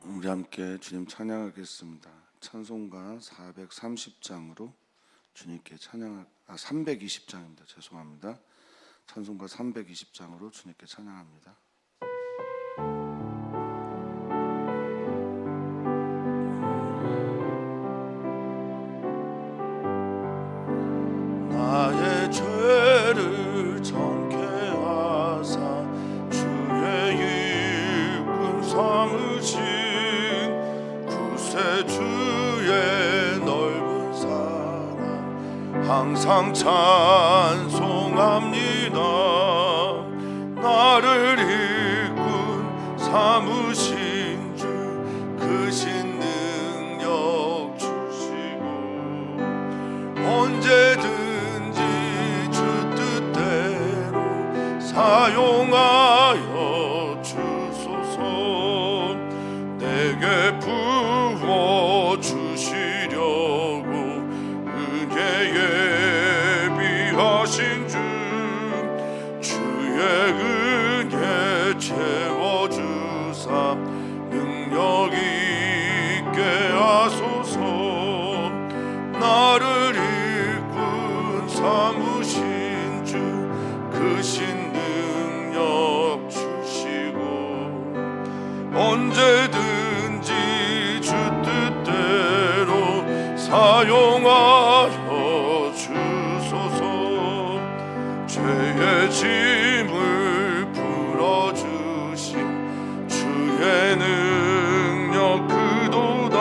우리 함께 주님 찬양하겠습니다. 찬송가 430장으로 주님께 320장입니다. 죄송합니다. 찬송가 320장으로 주님께 찬양합니다. 나의 죄를 정케 하사 주의 일꾼 삼으신 구세 주의 넓은 사랑 항상 찬송합니다. 나를 일꾼 삼으신 주 크신 능력 주시고 언제든지 주 뜻대로 사용하여 주소서. 내게 부어 주시려고 은혜 예비하신 주 주의 은혜 채워주사 능력 있게 하소서. 나를 일꾼 삼으신 주 크신 능력 주시고 언제든지 주 뜻대로 사용하여 주소서. 죄의 짐을 풀어주신 주의 능력 크도다.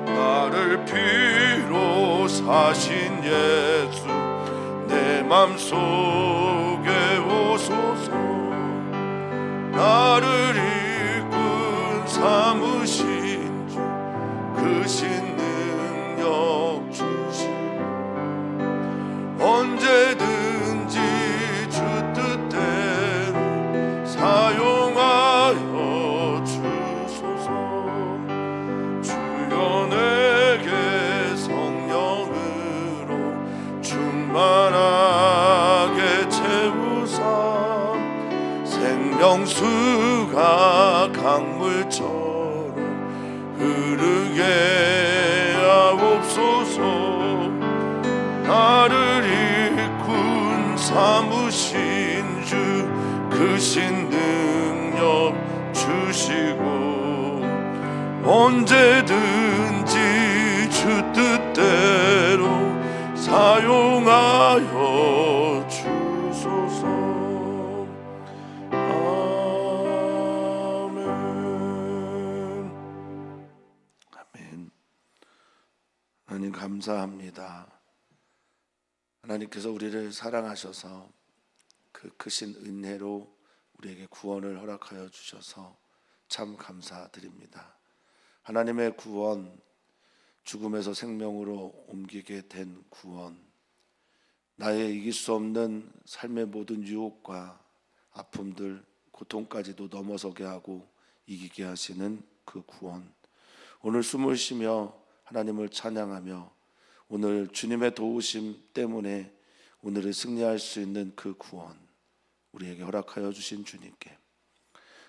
나를 피로 사신 예수 내 맘속에 오소서. 나를 일꾼 삼으신 주 크신 능력 주시고 언제든지 주 뜻대로 사용하여 주소서. 주여 내게 성령으로 충만하게 채우사 생명수가 강물처럼 흐르게 하옵소서. 나를 일꾼 삼으신 주 크신 능력 주시고 언제든지 주 뜻대로 사용하여 주소서. 아멘. 하나님 감사합니다. 하나님께서 우리를 사랑하셔서 그 크신 은혜로 우리에게 구원을 허락하여 주셔서 참 감사드립니다. 하나님의 구원, 죽음에서 생명으로 옮기게 된 구원, 나의 이길 수 없는 삶의 모든 유혹과 아픔들, 고통까지도 넘어서게 하고 이기게 하시는 그 구원, 오늘 숨을 쉬며 하나님을 찬양하며 오늘 주님의 도우심 때문에 오늘을 승리할 수 있는 그 구원, 우리에게 허락하여 주신 주님께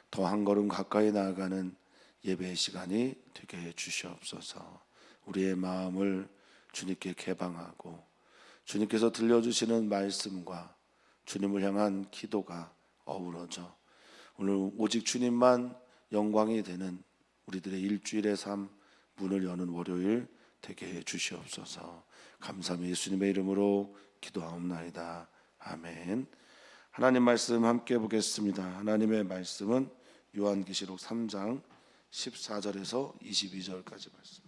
더 한 걸음 가까이 나아가는 예배의 시간이 되게 해 주시옵소서. 우리의 마음을 주님께 개방하고 주님께서 들려주시는 말씀과 주님을 향한 기도가 어우러져 오늘 오직 주님만 영광이 되는 우리들의 일주일의 삶 문을 여는 월요일 되게 해 주시옵소서. 감사합니다. 예수님의 이름으로 기도하옵나이다. 아멘. 하나님 말씀 함께 보겠습니다. 하나님의 말씀은 요한계시록 3장 14절에서 22절까지 말씀.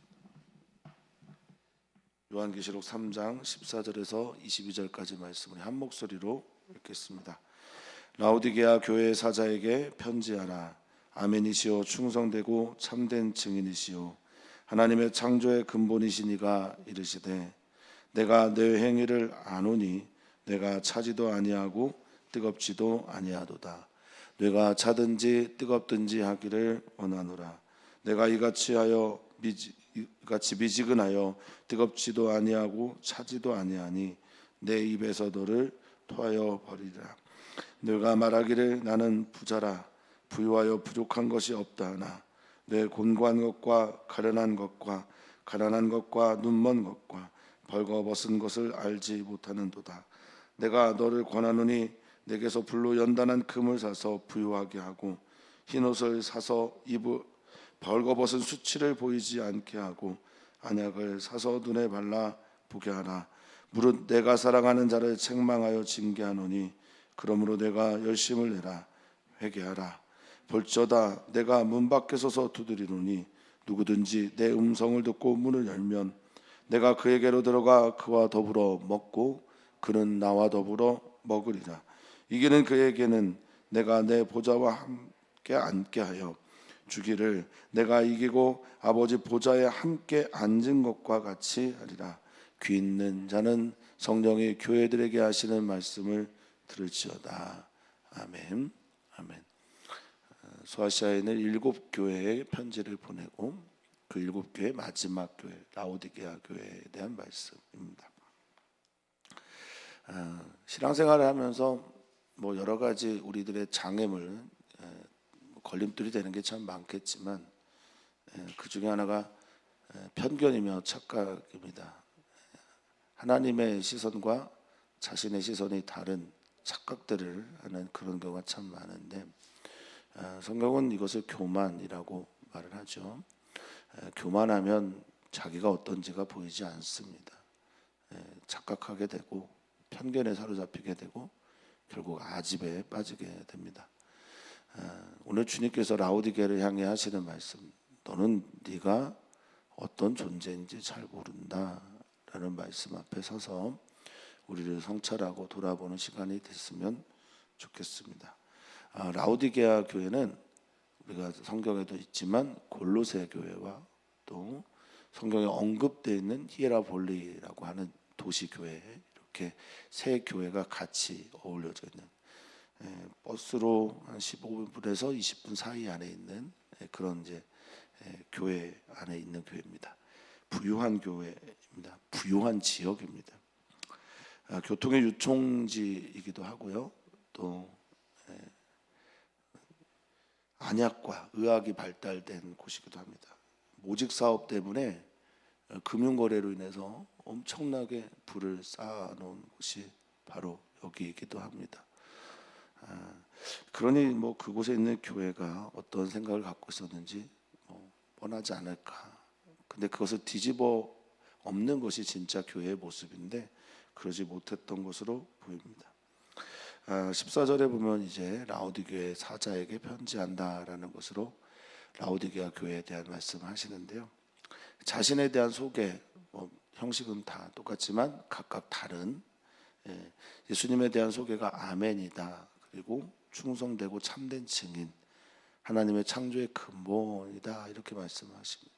요한계시록 3장 14절에서 22절까지 말씀을 한 목소리로 읽겠습니다. 라오디게아 교회 사자에게 편지하라. 아멘이시오 충성되고 참된 증인이시오 하나님의 창조의 근본이시니가 이르시되 내가 내 행위를 아노니 내가 차지도 아니하고 뜨겁지도 아니하도다. 내가 차든지 뜨겁든지 하기를 원하노라. 내가 이같이 미지근하여 뜨겁지도 아니하고 차지도 아니하니 내 입에서 너를 토하여 버리리라. 너가 말하기를 나는 부자라 부유하여 부족한 것이 없다 하나 내 곤고한 것과 가련한 것과 눈먼 것과 벌거벗은 것을 알지 못하는도다. 내가 너를 권하노니 내게서 불로 연단한 금을 사서 부유하게 하고 흰옷을 사서 입을 벌거벗은 수치를 보이지 않게 하고 안약을 사서 눈에 발라 보게 하라. 무릇 내가 사랑하는 자를 책망하여 징계하노니 그러므로 내가 열심을 내라. 회개하라. 볼저다 내가 문 밖에 서서 두드리노니 누구든지 내 음성을 듣고 문을 열면 내가 그에게로 들어가 그와 더불어 먹고 그는 나와 더불어 먹으리라. 이기는 그에게는 내가 내 보좌와 함께 앉게 하여 주기를 내가 이기고 아버지 보좌에 함께 앉은 것과 같이 하리라. 귀 있는 자는 성령이 교회들에게 하시는 말씀을 들을지어다. 아멘. 아멘. 소아시아에 있는 7교회에 편지를 보내고 그 7교회 마지막 교회 라오디게아 교회에 대한 말씀입니다. 신앙생활을 하면서 여러 가지 우리들의 장애물, 걸림돌이 되는 게 참 많겠지만 그 중에 하나가 편견이며 착각입니다. 하나님의 시선과 자신의 시선이 다른 착각들을 하는 그런 경우가 참 많은데 성경은 이것을 교만이라고 말을 하죠. 교만하면 자기가 어떤지가 보이지 않습니다. 착각하게 되고 편견에 사로잡히게 되고 결국 아집에 빠지게 됩니다. 오늘 주님께서 라오디게를 향해 하시는 말씀, 너는 네가 어떤 존재인지 잘 모른다 라는 말씀 앞에 서서 우리를 성찰하고 돌아보는 시간이 됐으면 좋겠습니다. 라오디게아 교회는 우리가 성경에도 있지만 골로새 교회와 또 성경에 언급되어 있는 히에라볼리라고 하는 도시 교회, 이렇게 세 교회가 같이 어울려져 있는 버스로 한 15분에서 20분 사이 안에 있는 그런 이제 교회 안에 있는 교회입니다. 부유한 교회입니다. 부유한 지역입니다. 교통의 유통지이기도 하고요. 또 안약과 의학이 발달된 곳이기도 합니다. 모직 사업 때문에 금융거래로 인해서 엄청나게 부를 쌓아놓은 곳이 바로 여기이기도 합니다. 그러니 그곳에 있는 교회가 어떤 생각을 갖고 있었는지 뻔하지 않을까. 근데 그것을 뒤집어 엎는 것이 진짜 교회의 모습인데 그러지 못했던 것으로 보입니다. 14절에 보면 이제 라오디게아 사자에게 편지한다라는 것으로 라오디게아 교회에 대한 말씀을 하시는데요. 자신에 대한 소개, 형식은 다 똑같지만 각각 다른 예수님에 대한 소개가 아멘이다. 그리고 충성되고 참된 증인, 하나님의 창조의 근본이다. 이렇게 말씀하십니다.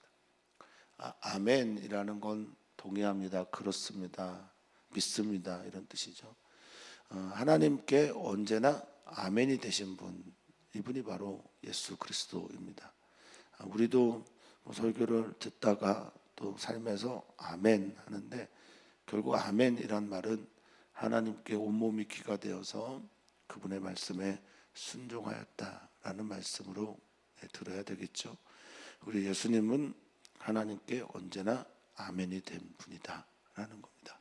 아멘이라는 건 동의합니다. 그렇습니다. 믿습니다. 이런 뜻이죠. 하나님께 언제나 아멘이 되신 분, 이분이 바로 예수 그리스도입니다. 우리도 설교를 듣다가 또 삶에서 아멘 하는데 결국 아멘이란 말은 하나님께 온몸이 귀가 되어서 그분의 말씀에 순종하였다라는 말씀으로 들어야 되겠죠. 우리 예수님은 하나님께 언제나 아멘이 된 분이다라는 겁니다.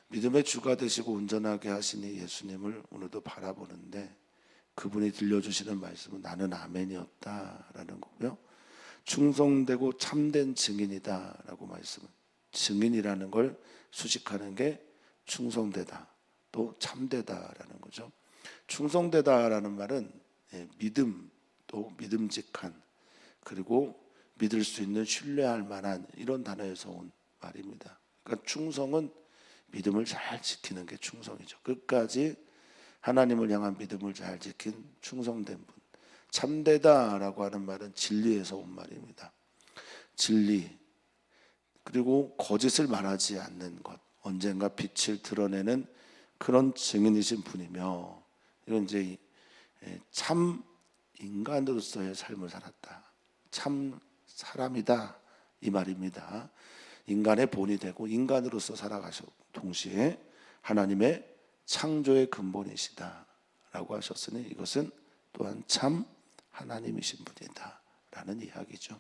믿음의 주가 되시고 온전하게 하시니 예수님을 오늘도 바라보는데 그분이 들려주시는 말씀은 나는 아멘이었다라는 거고요. 충성되고 참된 증인이다라고 말씀은 증인이라는 걸 수식하는 게 충성되다 또 참되다라는 거죠. 충성되다라는 말은 믿음 또 믿음직한 그리고 믿을 수 있는 신뢰할 만한 이런 단어에서 온 말입니다. 그러니까 충성은 믿음을 잘 지키는 게 충성이죠. 끝까지 하나님을 향한 믿음을 잘 지킨 충성된 분. 참되다라고 하는 말은 진리에서 온 말입니다. 진리 그리고 거짓을 말하지 않는 것, 언젠가 빛을 드러내는 그런 증인이신 분이며 이건 이제 참 인간으로서의 삶을 살았다. 참 사람이다 이 말입니다. 인간의 본이 되고 인간으로서 살아가셨고 동시에 하나님의 창조의 근본이시다 라고 하셨으니 이것은 또한 참 하나님이신 분이다 있다라는 이야기죠.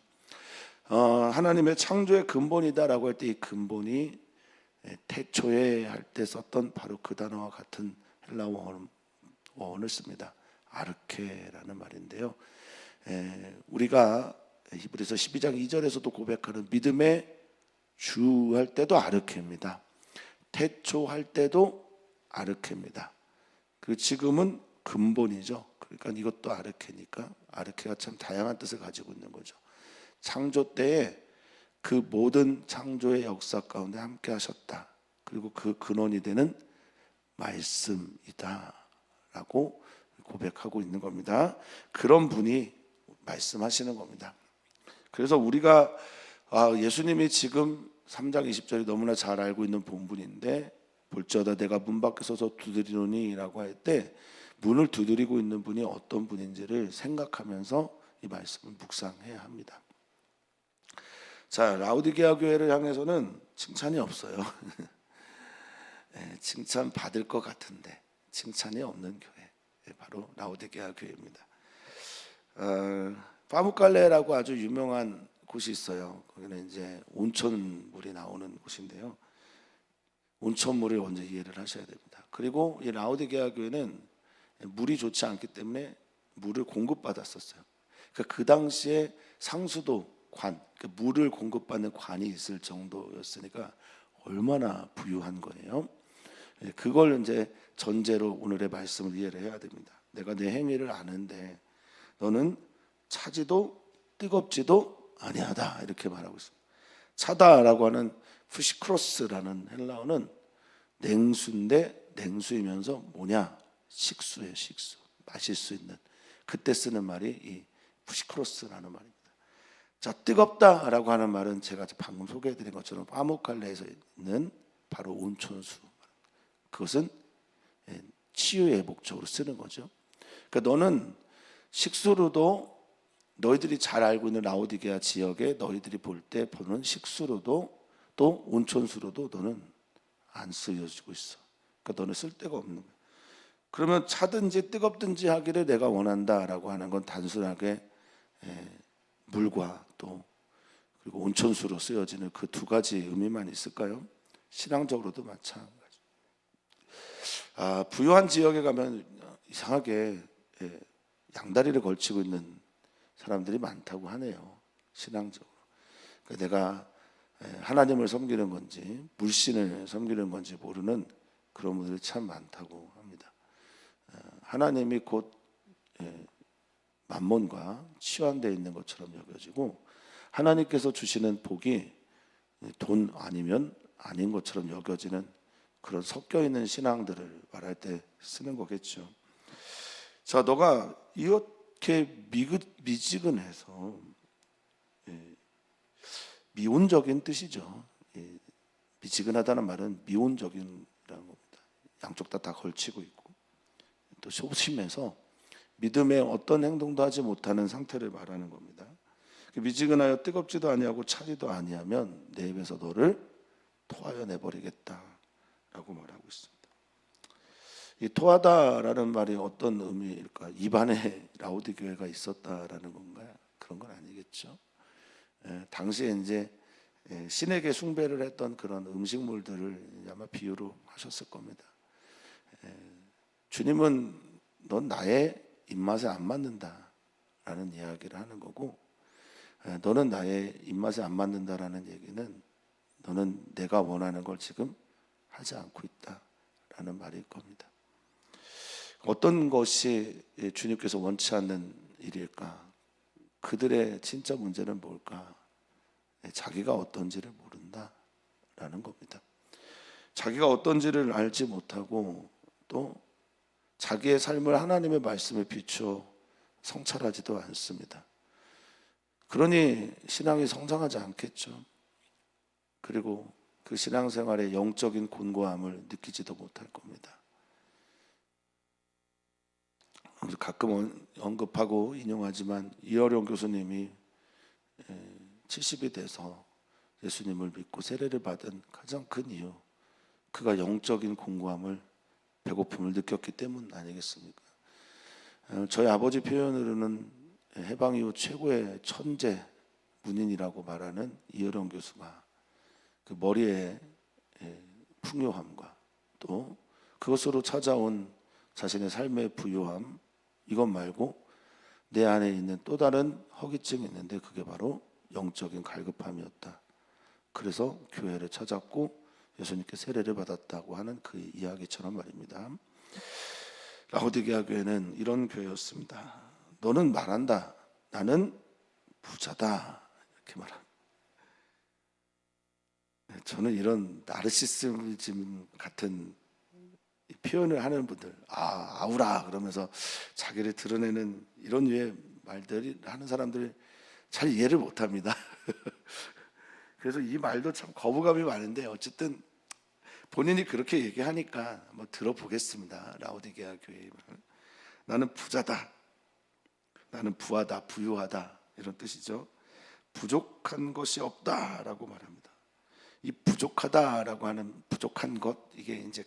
하나님의 창조의 근본이다라고 할 때 이 근본이 태초에 할 때 썼던 바로 그 단어와 같은 헬라어 원을 씁니다. 아르케라는 말인데요. 우리가 히브리서 12장 2절에서도 고백하는 믿음의 주 할 때도 아르케입니다. 태초 할 때도 아르케입니다. 그리고 지금은 근본이죠. 그러니까 이것도 아르케니까 아르케가 참 다양한 뜻을 가지고 있는 거죠. 창조 때에 그 모든 창조의 역사 가운데 함께 하셨다. 그리고 그 근원이 되는 말씀이다 라고 고백하고 있는 겁니다. 그런 분이 말씀하시는 겁니다. 그래서 우리가 예수님이 지금 3장 20절이 너무나 잘 알고 있는 본분인데, 볼지어다 내가 문 밖에 서서 두드리노니 라고 할 때 문을 두드리고 있는 분이 어떤 분인지를 생각하면서 이 말씀을 묵상해야 합니다. 자, 라오디게아 교회를 향해서는 칭찬이 없어요. 칭찬 받을 것 같은데 칭찬이 없는 교회, 바로 라오디게아 교회입니다. 파무칼레라고 아주 유명한 곳이 있어요. 거기는 이제 온천물이 나오는 곳인데요. 온천물을 먼저 이해를 하셔야 됩니다. 그리고 이 라오디게아 교회는 물이 좋지 않기 때문에 물을 공급받았었어요. 그러니까 그 당시에 상수도 관, 그러니까 물을 공급받는 관이 있을 정도였으니까 얼마나 부유한 거예요. 그걸 이제 전제로 오늘의 말씀을 이해를 해야 됩니다. 내가 내 행위를 아는데 너는 차지도 뜨겁지도 아니하다 이렇게 말하고 있습니다. 차다라고 하는 푸시크로스라는 헬라어는 냉수인데 냉수이면서 뭐냐? 식수예요. 식수. 마실 수 있는. 그때 쓰는 말이 이 푸시크로스라는 말입니다. 자, 뜨겁다라고 하는 말은 제가 방금 소개해드린 것처럼 파무칼레에서 있는 바로 온천수. 그것은 치유의 목적으로 쓰는 거죠. 그러니까 너는 식수로도, 너희들이 잘 알고 있는 라오디게아 지역에 너희들이 볼 때 보는 식수로도 또 온천수로도 너는 안 쓰여지고 있어. 그러니까 너는 쓸데가 없는 거야. 그러면 차든지 뜨겁든지 하기를 내가 원한다라고 하는 건 단순하게 물과 또 그리고 온천수로 쓰여지는 그 두 가지 의미만 있을까요? 신앙적으로도 마찬가지. 부유한 지역에 가면 이상하게 양다리를 걸치고 있는 사람들이 많다고 하네요. 신앙적으로. 그러니까 내가 하나님을 섬기는 건지 물신을 섬기는 건지 모르는 그런 분들이 참 많다고 합니다. 하나님이 곧 만몬과 치환되어 있는 것처럼 여겨지고, 하나님께서 주시는 복이 돈 아니면 아닌 것처럼 여겨지는 그런 섞여 있는 신앙들을 말할 때 쓰는 거겠죠. 자, 너가 이렇게 미지근해서, 미온적인 뜻이죠. 미지근하다는 말은 미온적인라는 겁니다. 양쪽 다 걸치고 있고 또 소심해서 믿음의 어떤 행동도 하지 못하는 상태를 말하는 겁니다. 미지근하여 뜨겁지도 아니하고 차지도 아니하면 내 입에서 너를 토하여 내버리겠다라고 말하고 있습니다. 이 토하다라는 말이 어떤 의미일까? 입안에 라오디 교회가 있었다라는 건가요? 그런 건 아니겠죠. 당시에 이제 신에게 숭배를 했던 그런 음식물들을 아마 비유로 하셨을 겁니다. 주님은 넌 나의 입맛에 안 맞는다라는 이야기를 하는 거고, 너는 나의 입맛에 안 맞는다라는 얘기는 너는 내가 원하는 걸 지금 하지 않고 있다라는 말일 겁니다. 어떤 것이 주님께서 원치 않는 일일까? 그들의 진짜 문제는 뭘까? 자기가 어떤지를 모른다라는 겁니다. 자기가 어떤지를 알지 못하고 또 자기의 삶을 하나님의 말씀에 비추어 성찰하지도 않습니다. 그러니 신앙이 성장하지 않겠죠. 그리고 그 신앙생활의 영적인 곤고함을 느끼지도 못할 겁니다. 가끔 언급하고 인용하지만 이어룡 교수님이 70이 돼서 예수님을 믿고 세례를 받은 가장 큰 이유, 그가 영적인 공고함을, 배고픔을 느꼈기 때문 아니겠습니까? 저희 아버지 표현으로는 해방 이후 최고의 천재 문인이라고 말하는 이혜령 교수가 그 머리의 풍요함과 또 그것으로 찾아온 자신의 삶의 부요함, 이것 말고 내 안에 있는 또 다른 허기증이 있는데 그게 바로 영적인 갈급함이었다. 그래서 교회를 찾았고 예수님께 세례를 받았다고 하는 그 이야기처럼 말입니다. 라오디게아 교회는 이런 교회였습니다. 너는 말한다. 나는 부자다. 이렇게 말합니다. 저는 이런 나르시시즘 같은 표현을 하는 분들, 아우라 그러면서 자기를 드러내는 이런 류의 말들이 하는 사람들을 잘 이해를 못합니다. 그래서 이 말도 참 거부감이 많은데 어쨌든 본인이 그렇게 얘기하니까 한번 들어보겠습니다. 라오디게아 교회의 말. 나는 부자다. 나는 부하다, 부유하다 이런 뜻이죠. 부족한 것이 없다라고 말합니다. 이 부족하다라고 하는 부족한 것, 이게 이제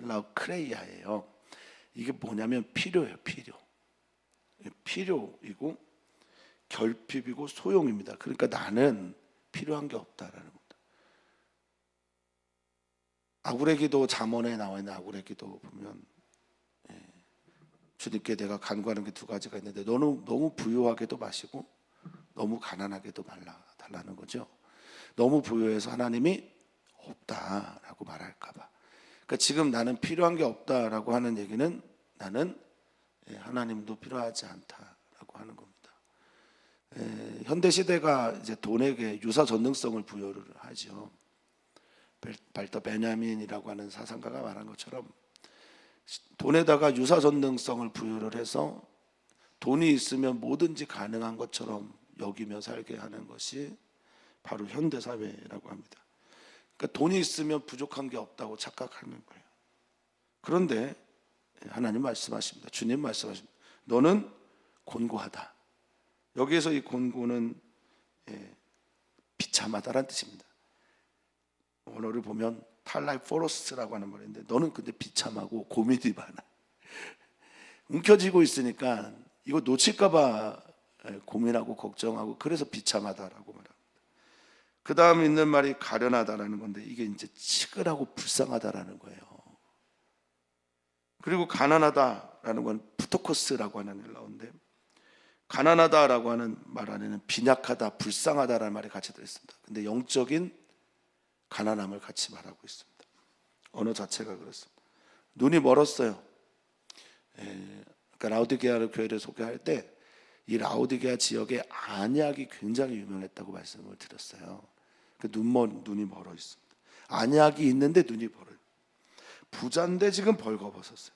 헬라어 크레이아예요. 이게 뭐냐면 필요예요. 필요이고 결핍이고 소용입니다. 그러니까 나는 필요한 게 없다라는 겁니다. 아구레 기도 잠언에 나와 있는 아구레 기도 보면 주님께 내가 간구하는 게 두 가지가 있는데 너무 부유하게도 마시고 너무 가난하게도 말라 달라는 거죠. 너무 부유해서 하나님이 없다라고 말할까 봐. 그러니까 지금 나는 필요한 게 없다라고 하는 얘기는 나는 하나님도 필요하지 않다라고 하는 겁니다. 현대 시대가 이제 돈에게 유사 전능성을 부여를 하죠. 발터 베냐민이라고 하는 사상가가 말한 것처럼 돈에다가 유사 전능성을 부여를 해서 돈이 있으면 뭐든지 가능한 것처럼 여기며 살게 하는 것이 바로 현대 사회라고 합니다. 그러니까 돈이 있으면 부족한 게 없다고 착각하는 거예요. 그런데 하나님 말씀하십니다. 주님 말씀하십니다. 너는 곤고하다. 여기에서 이 곤고는 비참하다라는 뜻입니다. 언어를 보면 탈라이 포러스라고 하는 말인데 너는 근데 비참하고 고민이 많아. 움켜쥐고 있으니까 이거 놓칠까 봐 고민하고 걱정하고 그래서 비참하다라고 말합니다. 그 다음 있는 말이 가련하다라는 건데 이게 이제 치근하고 불쌍하다라는 거예요. 그리고 가난하다라는 건 푸토코스라고 하는 헬라어인데 가난하다라고 하는 말 안에는 빈약하다, 불쌍하다라는 말이 같이 들어있습니다. 근데 영적인 가난함을 같이 말하고 있습니다. 언어 자체가 그렇습니다. 눈이 멀었어요. 그러니까 라오디게아 교회를 소개할 때 이 라오디게아 지역에 안약이 굉장히 유명했다고 말씀을 드렸어요. 눈이 멀어 있습니다. 안약이 있는데 눈이 멀어요. 부자인데 지금 벌거벗었어요.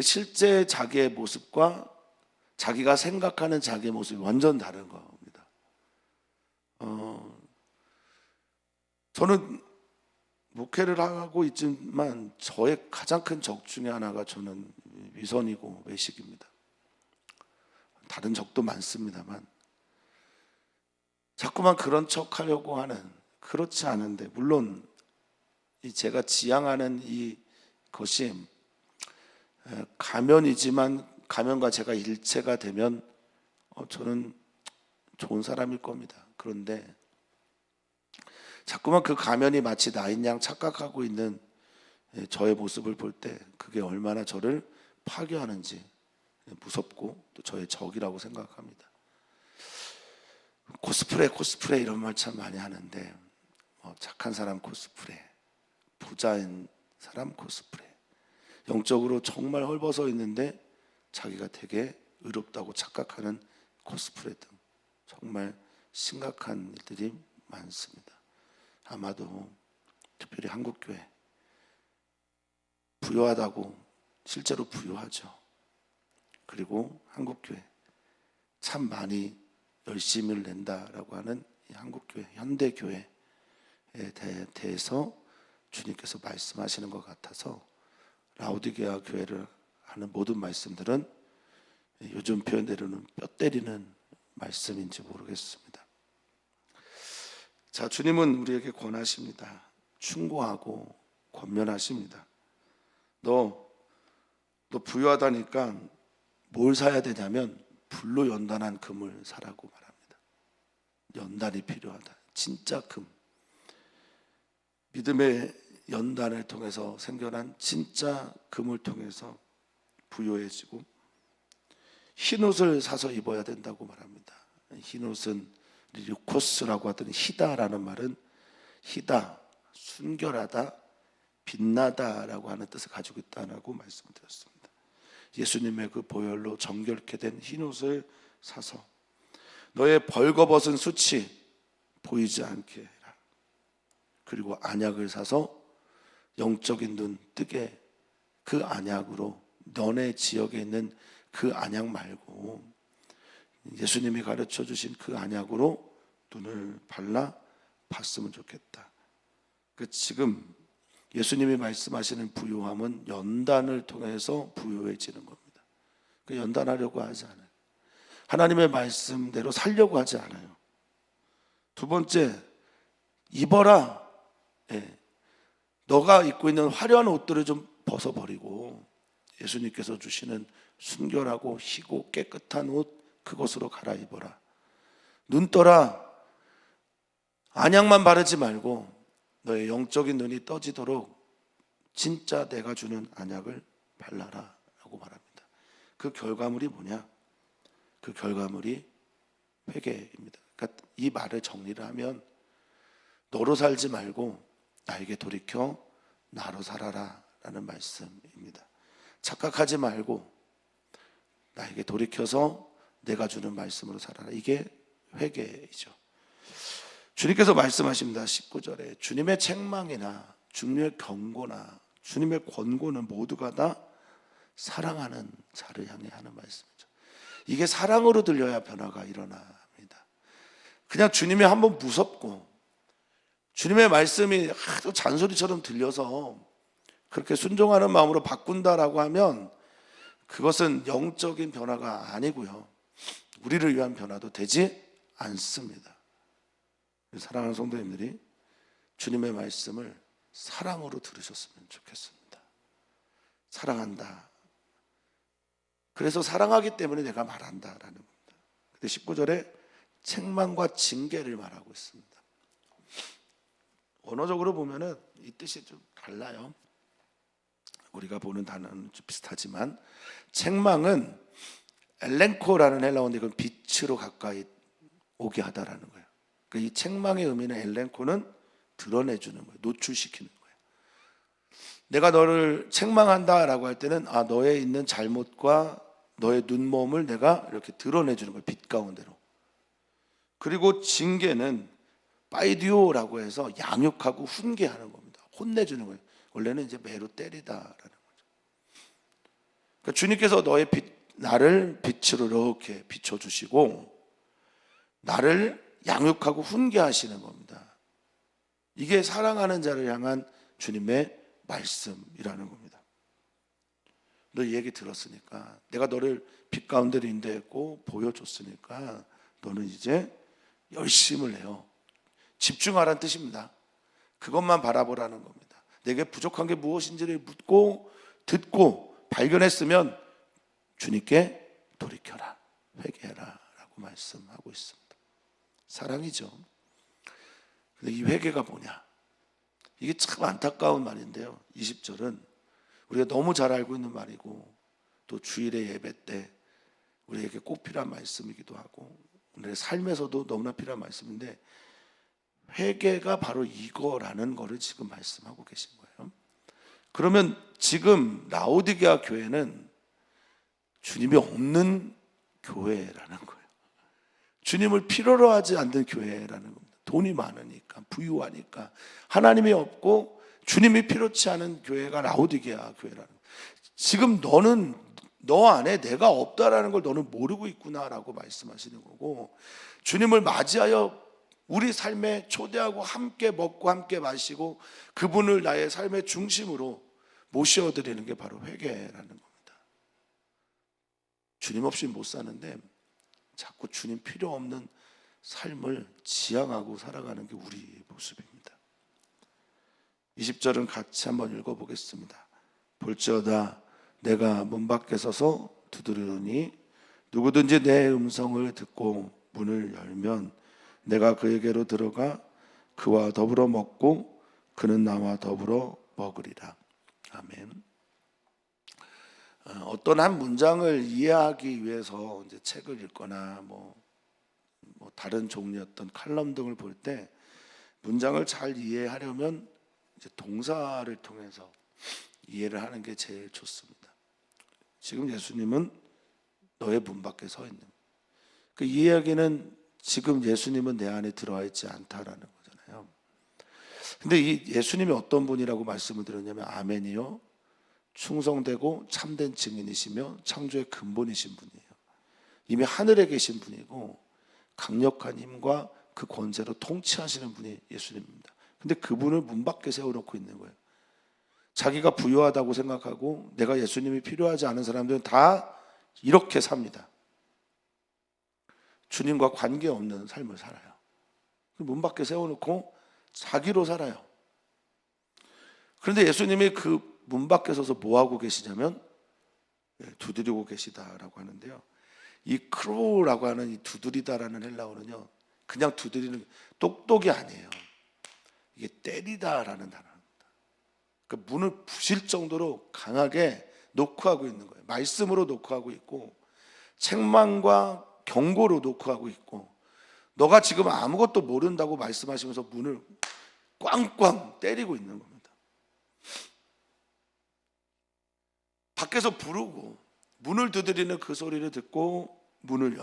실제 자기의 모습과 자기가 생각하는 자기의 모습이 완전 다른 겁니다. 저는 목회를 하고 있지만 저의 가장 큰 적 중에 하나가 저는 위선이고 외식입니다. 다른 적도 많습니다만 자꾸만 그런 척 하려고 하는, 그렇지 않은데 물론 제가 지향하는 이것이 가면이지만 가면과 제가 일체가 되면 저는 좋은 사람일 겁니다. 그런데 자꾸만 그 가면이 마치 나인 양 착각하고 있는 저의 모습을 볼 때 그게 얼마나 저를 파괴하는지 무섭고 또 저의 적이라고 생각합니다. 코스프레 이런 말 참 많이 하는데 착한 사람 코스프레, 부자인 사람 코스프레, 영적으로 정말 헐벗어 있는데 자기가 되게 의롭다고 착각하는 코스프레 등 정말 심각한 일들이 많습니다. 아마도 특별히 한국교회 부유하다고 실제로 부유하죠. 그리고 한국교회 참 많이 열심을 낸다라고 하는 이 한국교회, 현대교회에 대해서 주님께서 말씀하시는 것 같아서 라오디게아 교회를 하는 모든 말씀들은 요즘 표현대로는 뼈 때리는 말씀인지 모르겠습니다. 자, 주님은 우리에게 권하십니다. 충고하고 권면하십니다. 너 부유하다니까 뭘 사야 되냐면 불로 연단한 금을 사라고 말합니다. 연단이 필요하다. 진짜 금. 믿음의 연단을 통해서 생겨난 진짜 금을 통해서 부요해지고, 흰옷을 사서 입어야 된다고 말합니다. 흰옷은 류코스라고 하더니 히다라는 말은 희다, 순결하다, 빛나다라고 하는 뜻을 가지고 있다고 말씀드렸습니다. 예수님의 그 보혈로 정결케 된 흰옷을 사서 너의 벌거벗은 수치 보이지 않게 해라. 그리고 안약을 사서 영적인 눈 뜨게 그 안약으로, 너네 지역에 있는 그 안약 말고 예수님이 가르쳐 주신 그 안약으로 눈을 발라 봤으면 좋겠다. 지금 예수님이 말씀하시는 부요함은 연단을 통해서 부요해지는 겁니다. 연단하려고 하지 않아요. 하나님의 말씀대로 살려고 하지 않아요. 두 번째, 입어라. 너가 입고 있는 화려한 옷들을 좀 벗어버리고 예수님께서 주시는 순결하고 희고 깨끗한 옷, 그것으로 갈아입어라. 눈 떠라. 안약만 바르지 말고 너의 영적인 눈이 떠지도록 진짜 내가 주는 안약을 발라라 라고 말합니다. 그 결과물이 뭐냐? 그 결과물이 회개입니다. 그러니까 이 말을 정리를 하면 너로 살지 말고 나에게 돌이켜 나로 살아라 라는 말씀입니다. 착각하지 말고 나에게 돌이켜서 내가 주는 말씀으로 살아라. 이게 회개이죠. 주님께서 말씀하십니다. 19절에 주님의 책망이나 주님의 경고나 주님의 권고는 모두가 다 사랑하는 자를 향해 하는 말씀이죠. 이게 사랑으로 들려야 변화가 일어납니다. 그냥 주님이 한번 무섭고 주님의 말씀이 하도 잔소리처럼 들려서 그렇게 순종하는 마음으로 바꾼다라고 하면 그것은 영적인 변화가 아니고요, 우리를 위한 변화도 되지 않습니다. 사랑하는 성도님들이 주님의 말씀을 사랑으로 들으셨으면 좋겠습니다. 사랑한다. 그래서 사랑하기 때문에 내가 말한다라는 겁니다. 근데 19절에 책망과 징계를 말하고 있습니다. 언어적으로 보면은 이 뜻이 좀 달라요. 우리가 보는 단어는 좀 비슷하지만, 책망은 엘렌코라는 헬라어인데 그건 빛으로 가까이 오게 하다라는 거예요. 이 책망의 의미는 엘렌코는 드러내주는 거예요. 노출시키는 거예요. 내가 너를 책망한다라고 할 때는 너의 있는 잘못과 너의 눈몸을 내가 이렇게 드러내주는 거예요. 빛 가운데로. 그리고 징계는 파이디오라고 해서 양육하고 훈계하는 겁니다. 혼내주는 거예요. 원래는 이제 매로 때리다라는 거죠. 그러니까 주님께서 나를 빛으로 이렇게 비춰주시고 나를 양육하고 훈계하시는 겁니다. 이게 사랑하는 자를 향한 주님의 말씀이라는 겁니다. 너 이 얘기 들었으니까, 내가 너를 빛 가운데로 인도했고 보여줬으니까 너는 이제 열심을 내요. 집중하라는 뜻입니다. 그것만 바라보라는 겁니다. 내게 부족한 게 무엇인지를 묻고 듣고 발견했으면 주님께 돌이켜라, 회개해라 라고 말씀하고 있습니다. 사랑이죠. 근데 이 회개가 뭐냐? 이게 참 안타까운 말인데요, 20절은 우리가 너무 잘 알고 있는 말이고 또 주일의 예배 때 우리에게 꼭 필요한 말씀이기도 하고 우리의 삶에서도 너무나 필요한 말씀인데, 회개가 바로 이거라는 거를 지금 말씀하고 계신 거예요. 그러면 지금 라오디게아 교회는 주님이 없는 교회라는 거예요. 주님을 필요로 하지 않는 교회라는 겁니다. 돈이 많으니까, 부유하니까. 하나님이 없고 주님이 필요치 않은 교회가 라오디게아 교회라는 거예요. 지금 너는 너 안에 내가 없다라는 걸 너는 모르고 있구나라고 말씀하시는 거고, 주님을 맞이하여 우리 삶에 초대하고 함께 먹고 함께 마시고 그분을 나의 삶의 중심으로 모셔드리는 게 바로 회개라는 겁니다. 주님 없이 못 사는데 자꾸 주님 필요 없는 삶을 지향하고 살아가는 게 우리의 모습입니다. 20절은 같이 한번 읽어보겠습니다. 볼지어다 내가 문 밖에 서서 두드리노니 누구든지 내 음성을 듣고 문을 열면 내가 그에게로 들어가 그와 더불어 먹고 그는 나와 더불어 먹으리라. 아멘. 어떤 한 문장을 이해하기 위해서 이제 책을 읽거나 뭐 다른 종류의 어떤 칼럼 등을 볼 때 문장을 잘 이해하려면 이제 동사를 통해서 이해를 하는 게 제일 좋습니다. 지금 예수님은 너의 문 밖에 서 있는. 그 이야기는 지금 예수님은 내 안에 들어와 있지 않다라는 거잖아요. 근데 이 예수님이 어떤 분이라고 말씀을 드렸냐면 아멘이요, 충성되고 참된 증인이시며 창조의 근본이신 분이에요. 이미 하늘에 계신 분이고 강력한 힘과 그 권세로 통치하시는 분이 예수님입니다. 근데 그분을 문 밖에 세워놓고 있는 거예요. 자기가 부유하다고 생각하고 내가 예수님이 필요하지 않은 사람들은 다 이렇게 삽니다. 주님과 관계없는 삶을 살아요. 문 밖에 세워놓고 자기로 살아요. 그런데 예수님이 그 문 밖에 서서 뭐하고 계시냐면 두드리고 계시다라고 하는데요. 이 크로라고 하는 이 두드리다라는 헬라어는요, 그냥 두드리는, 똑똑이 아니에요. 이게 때리다라는 단어입니다. 그러니까 문을 부실 정도로 강하게 노크하고 있는 거예요. 말씀으로 노크하고 있고 책망과 경고로 노크하고 있고, 너가 지금 아무것도 모른다고 말씀하시면서 문을 꽝꽝 때리고 있는 겁니다. 밖에서 부르고 문을 두드리는 그 소리를 듣고 문을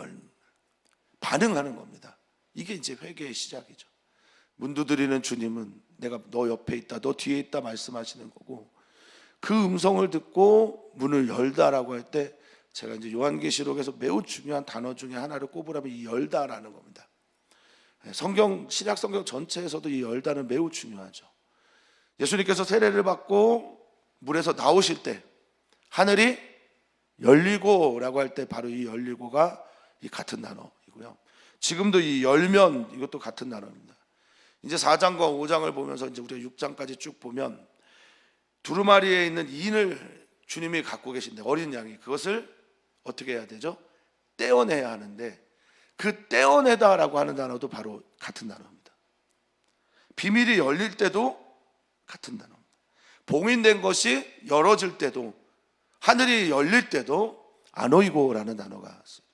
반응하는 겁니다. 이게 이제 회개의 시작이죠. 문 두드리는 주님은 내가 너 옆에 있다, 너 뒤에 있다 말씀하시는 거고, 그 음성을 듣고 문을 열다라고 할 때 제가 이제 요한계시록에서 매우 중요한 단어 중에 하나를 꼽으라면 이 열다라는 겁니다. 성경, 신약 성경 전체에서도 이 열다는 매우 중요하죠. 예수님께서 세례를 받고 물에서 나오실 때 하늘이 열리고라고 할 때 바로 이 열리고가 이 같은 단어이고요. 지금도 이 열면, 이것도 같은 단어입니다. 이제 4장과 5장을 보면서 이제 우리가 6장까지 쭉 보면 두루마리에 있는 인을 주님이 갖고 계신데, 어린 양이, 그것을 어떻게 해야 되죠? 떼어내야 하는데, 그 떼어내다라고 하는 단어도 바로 같은 단어입니다. 비밀이 열릴 때도 같은 단어입니다. 봉인된 것이 열어질 때도, 하늘이 열릴 때도 아노이고라는 단어가 있어요.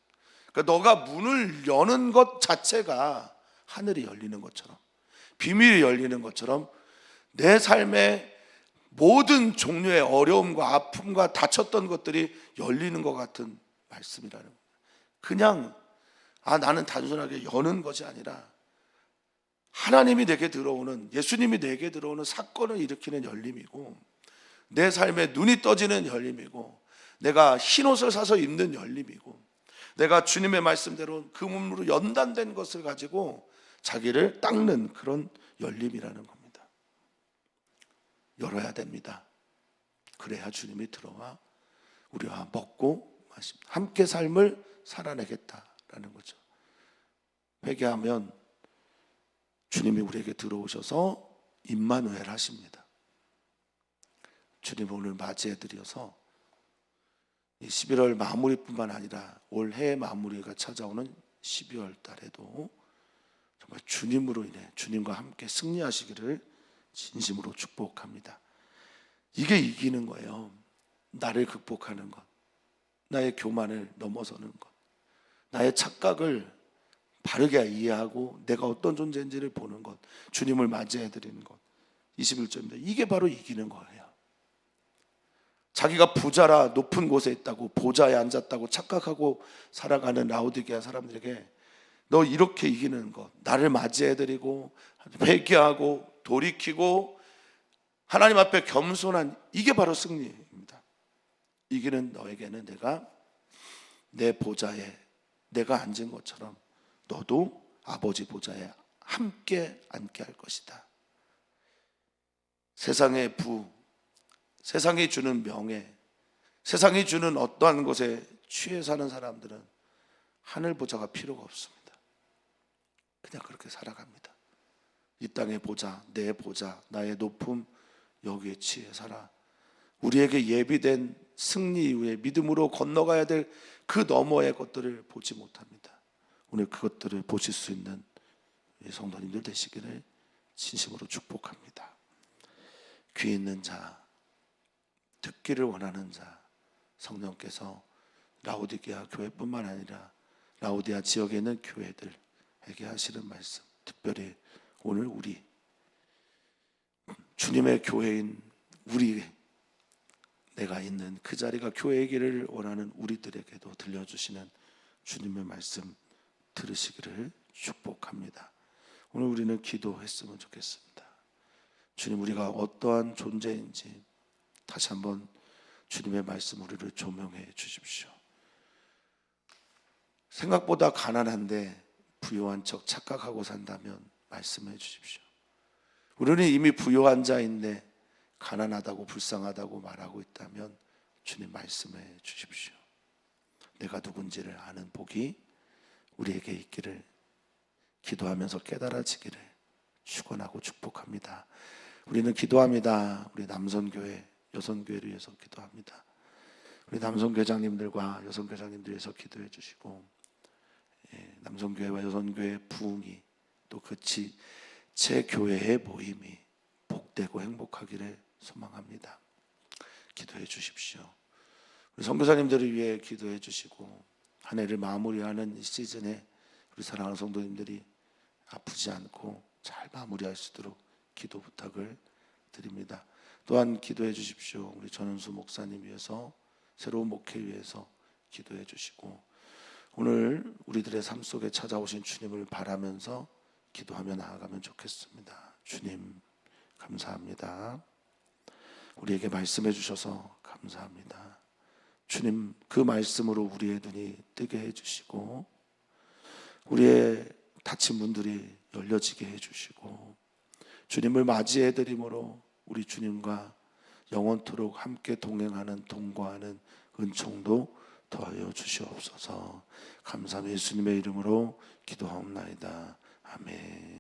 그러니까 너가 문을 여는 것 자체가 하늘이 열리는 것처럼, 비밀이 열리는 것처럼 내 삶의 모든 종류의 어려움과 아픔과 다쳤던 것들이 열리는 것 같은 말씀이라는 거예요. 그냥 나는 단순하게 여는 것이 아니라 하나님이 내게 들어오는, 예수님이 내게 들어오는 사건을 일으키는 열림이고, 내 삶에 눈이 떠지는 열림이고, 내가 흰옷을 사서 입는 열림이고, 내가 주님의 말씀대로 그 몸으로 연단된 것을 가지고 자기를 닦는 그런 열림이라는 겁니다. 열어야 됩니다. 그래야 주님이 들어와 우리와 먹고 마십니다. 함께 삶을 살아내겠다라는 거죠. 회개하면 주님이 우리에게 들어오셔서 임마누엘 하십니다. 주님 오늘 맞이해드려서 이 11월 마무리뿐만 아니라 올해 마무리가 찾아오는 12월 달에도 정말 주님으로 인해 주님과 함께 승리하시기를 진심으로 축복합니다. 이게 이기는 거예요. 나를 극복하는 것, 나의 교만을 넘어서는 것, 나의 착각을 바르게 이해하고 내가 어떤 존재인지를 보는 것, 주님을 맞이해드리는 것. 21절입니다. 이게 바로 이기는 거예요. 자기가 부자라 높은 곳에 있다고, 보좌에 앉았다고 착각하고 살아가는 라오디게아 사람들에게 너 이렇게 이기는 것, 나를 맞이해드리고 회개하고 돌이키고 하나님 앞에 겸손한, 이게 바로 승리입니다. 이기는 너에게는 내가 내 보좌에 내가 앉은 것처럼 너도 아버지 보좌에 함께 앉게 할 것이다. 세상의 부, 세상이 주는 명예, 세상이 주는 어떠한 것에 취해 사는 사람들은 하늘 보좌가 필요가 없습니다. 그냥 그렇게 살아갑니다. 이 땅의 보좌, 내 보좌, 나의 높음, 여기에 취해 살아 우리에게 예비된 승리 이후에 믿음으로 건너가야 될 그 너머의 것들을 보지 못합니다. 오늘 그것들을 보실 수 있는 성도님들 되시기를 진심으로 축복합니다. 귀 있는 자, 듣기를 원하는 자, 성령께서 라오디게아 교회뿐만 아니라 라오디아 지역에 있는 교회들에게 하시는 말씀, 특별히 오늘 우리 주님의 교회인 우리, 내가 있는 그 자리가 교회이기를 원하는 우리들에게도 들려주시는 주님의 말씀 들으시기를 축복합니다. 오늘 우리는 기도했으면 좋겠습니다. 주님, 우리가 어떠한 존재인지 다시 한번 주님의 말씀 우리를 조명해 주십시오. 생각보다 가난한데 부유한 척 착각하고 산다면 말씀해 주십시오. 우리는 이미 부유한 자인데 가난하다고 불쌍하다고 말하고 있다면 주님 말씀해 주십시오. 내가 누군지를 아는 복이 우리에게 있기를 기도하면서 깨달아지기를 축원하고 축복합니다. 우리는 기도합니다. 우리 남선교회, 여선교회를 위해서 기도합니다. 우리 남선교장님들과 여선교장님들 위해서 기도해 주시고, 남선교회와 여선교회의 부흥이 또 그치 제 교회의 모임이 복되고 행복하기를 소망합니다. 기도해 주십시오. 우리 선교사님들을 위해 기도해 주시고, 한 해를 마무리하는 이 시즌에 우리 사랑하는 성도님들이 아프지 않고 잘 마무리할 수 있도록 기도 부탁을 드립니다. 또한 기도해 주십시오. 우리 전은수 목사님 위해서, 새로운 목회 위해서 기도해 주시고, 오늘 우리들의 삶 속에 찾아오신 주님을 바라면서 기도하며 나아가면 좋겠습니다. 주님 감사합니다. 우리에게 말씀해 주셔서 감사합니다. 주님, 그 말씀으로 우리의 눈이 뜨게 해주시고, 우리의 닫힌 문들이 열려지게 해주시고, 주님을 맞이해드림으로 우리 주님과 영원토록 함께 동행하는, 동거하는 은총도 더하여 주시옵소서. 감사하며 예수님의 이름으로 기도하옵나이다. 아멘.